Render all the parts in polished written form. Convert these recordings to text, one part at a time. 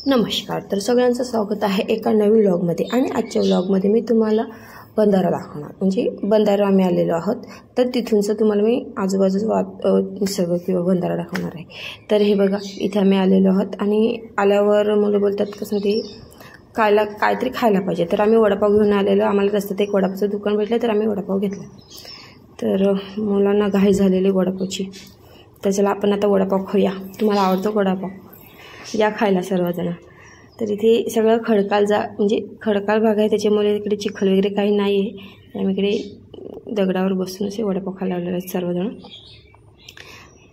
नमस्कार. तर सगळ्यांचं स्वागत आहे एका नवीन व्लॉगमध्ये. आणि आजच्या व्लॉगमध्ये मी तुम्हाला बंधारा दाखवणार. म्हणजे बंधारा आम्ही आलेलो आहोत, तर तिथूनचं तुम्हाला मी आजूबाजूचा निसर्ग किंवा बंधारा दाखवणार आहे. तर हे बघा, इथे आम्ही आलेलो आहोत आणि आल्यावर मुलं बोलतात कसं ते काहीतरी खायला पाहिजे. तर आम्ही वडापाव घेऊन आलेलो. आम्हाला रस्त्यात एक वडापावचं दुकान भेटलं, तर आम्ही वडापाव घेतला. तर मुलांना घाई झालेली वडापावची, तर चला आपण आता वडापाव खाऊया. तुम्हाला आवडतो वडापाव? या खायला सर्वजण. तर इथे सगळं खडकाळ भाग आहे, त्याच्यामुळे इकडे चिखल वगैरे काही नाही आहे. आम्ही इकडे दगडावर बसून असे वडापाव खायला लावलेले आहेत सर्वजण.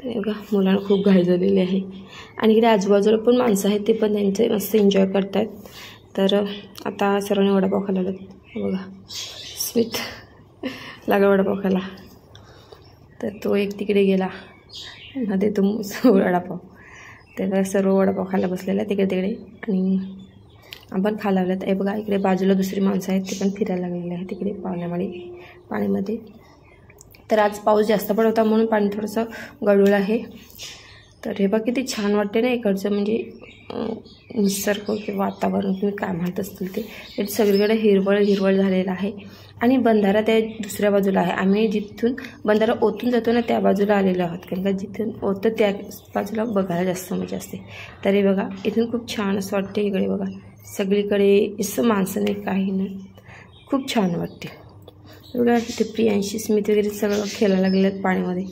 तर बघा, मुलांना खूप घाई झालेली आहे. आणि इकडे आजूबाजूला पण माणसं आहेत, ते पण त्यांचे मस्त एन्जॉय करत आहेत. तर आता सर्वांनी वडापाव खायला लागलेत. बघा, स्मित लागला वडापाव खायला. तर तो एक तिकडे गेला मध्ये, तो वडापाव. तर सर्व वडापाव खायला बसलेला आहे तिकडे आणि आपण खायला लागल्यात. हे बघा, इकडे बाजूला दुसरी माणसं आहेत, ते पण फिरायला लागलेले आहे तिकडे पाण्यामध्ये. तर आज पाऊस जास्त पडत होता म्हणून पाणी थोडंसं गढूळ आहे. तर हे बघा, किती छान वाटते ना इकडचं, म्हणजे निसर्ग किंवा वातावरण तुम्ही काय म्हणत असतील ते सगळीकडे हिरवळ झालेलं आहे. आणि बंधारा त्या दुसऱ्या बाजूला आहे. आम्ही जिथून बंधारा ओतून जातो ना, त्या बाजूला आलेलो आहोत, कारण का जिथून ओतं त्या बाजूला बघायला जास्त मजा असते. तर हे बघा, इथून खूप छान असं वाटते. इकडे बघा, सगळीकडे असं माणसं नाही, काही नाही, खूप छान वाटते. बघा, तिथे प्रियांशी, स्मित वगैरे सगळं खेळायला लागलेलं पाण्यामध्ये.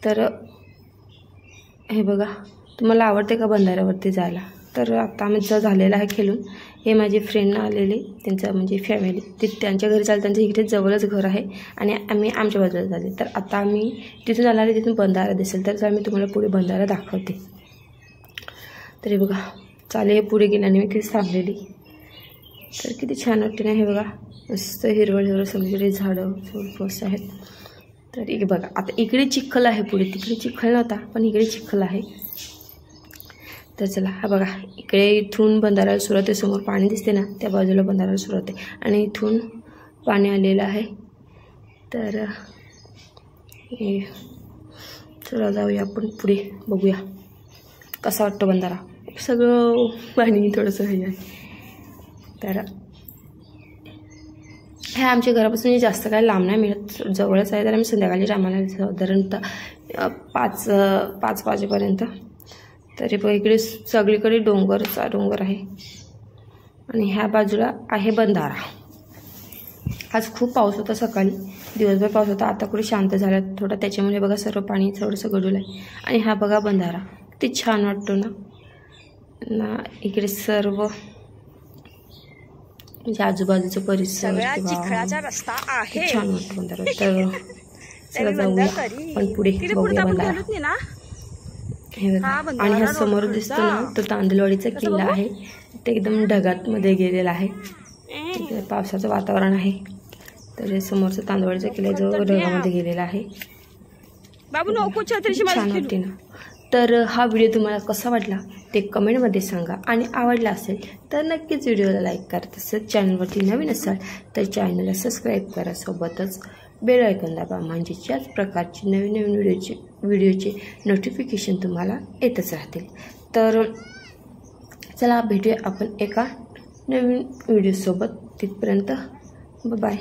तर हे बघा, तुम्हाला आवडते का बंधाऱ्यावरती जायला? तर आता आमचं झालेलं आहे खेळून. हे माझे फ्रेंड आलेले, त्यांचं म्हणजे फॅमिली, ते त्यांच्या घरी चालतं. त्यांच्या इकडे जवळच घर आहे आणि आम्ही आमच्या बाजूला झाले. तर आता आम्ही तिथून जाणार आहे, तिथून बंधारा दिसेल, तर मी तुम्हाला पुढे बंधारा दाखवते. तर हे बघा, चाले पुढे गेल्याने मी किती थांबलेली. तर किती छान वाटते ना. हे बघा, मस्त हिरवळ सगळीकडे झाडं मस्त आहेत. तर इकडे बघा, आता इकडे चिखल आहे, पुढे तिकडे चिखल नव्हता, पण इकडे चिखल आहे. तर चला, हा बघा, इकडे इथून बंधाऱ्याला सुरुवात आहे. समोर पाणी दिसते ना, त्या बाजूला बंधाऱ्याला सुरुवात आहे आणि इथून पाणी आलेलं आहे. तर चला जाऊया आपण पुढे, बघूया कसा वाटतो बंधारा. सगळं पाणी थोडंसं हे आहे. तर हे आमच्या घरापासून जास्त काही लांब नाही मिळत, जवळच आहे. तर आम्ही संध्याकाळी टायमाला साधारणतः 5 वाजेपर्यंत. तरी पण इकडे सगळीकडे डोंगर आहे आणि ह्या बाजूला आहे बंधारा. आज खूप पाऊस होता, सकाळी दिवसभर पाऊस होता. आता कुठे शांत झाला थोडा, त्याच्यामुळे बघा सर्व पाणी थोडंसं गढूळ आहे. आणि हा बघा बंधारा, किती छान वाटतो ना. इकडे सर्व म्हणजे आजूबाजूचं परिसर रस्ता आहे, छान वाटतो बंधारा. तर चला जाऊया पण पुढे, बघूया बंधारा. हे बघा, आणि हा समोर दिसतो ना, तो तांदूळवाडीचा किल्ला आहे. ते एकदम ढगात मध्ये गेलेला आहे. तिकडे पावसाचं वातावरण आहे. तर हे समोरचा तांदूळवाडीचा किल्ला जो ढगामध्ये गेलेला आहे. छान वाटते ना. तर हा व्हिडिओ तुम्हाला कसा वाटला ते कमेंटमध्ये सांगा. आणि आवडला असेल तर नक्कीच व्हिडिओला लाईक करा. तसंच चॅनलवरती नवीन असाल तर चॅनलला सबस्क्राईब करा. सोबतच बेल आयकॉन दाबा, म्हणजे याच प्रकारची नवीन व्हिडिओचे नोटिफिकेशन तुम्हाला येतच राहतील. तर चला, भेटूया आपण एका नवीन व्हिडिओसोबत. तिथपर्यंत बाय.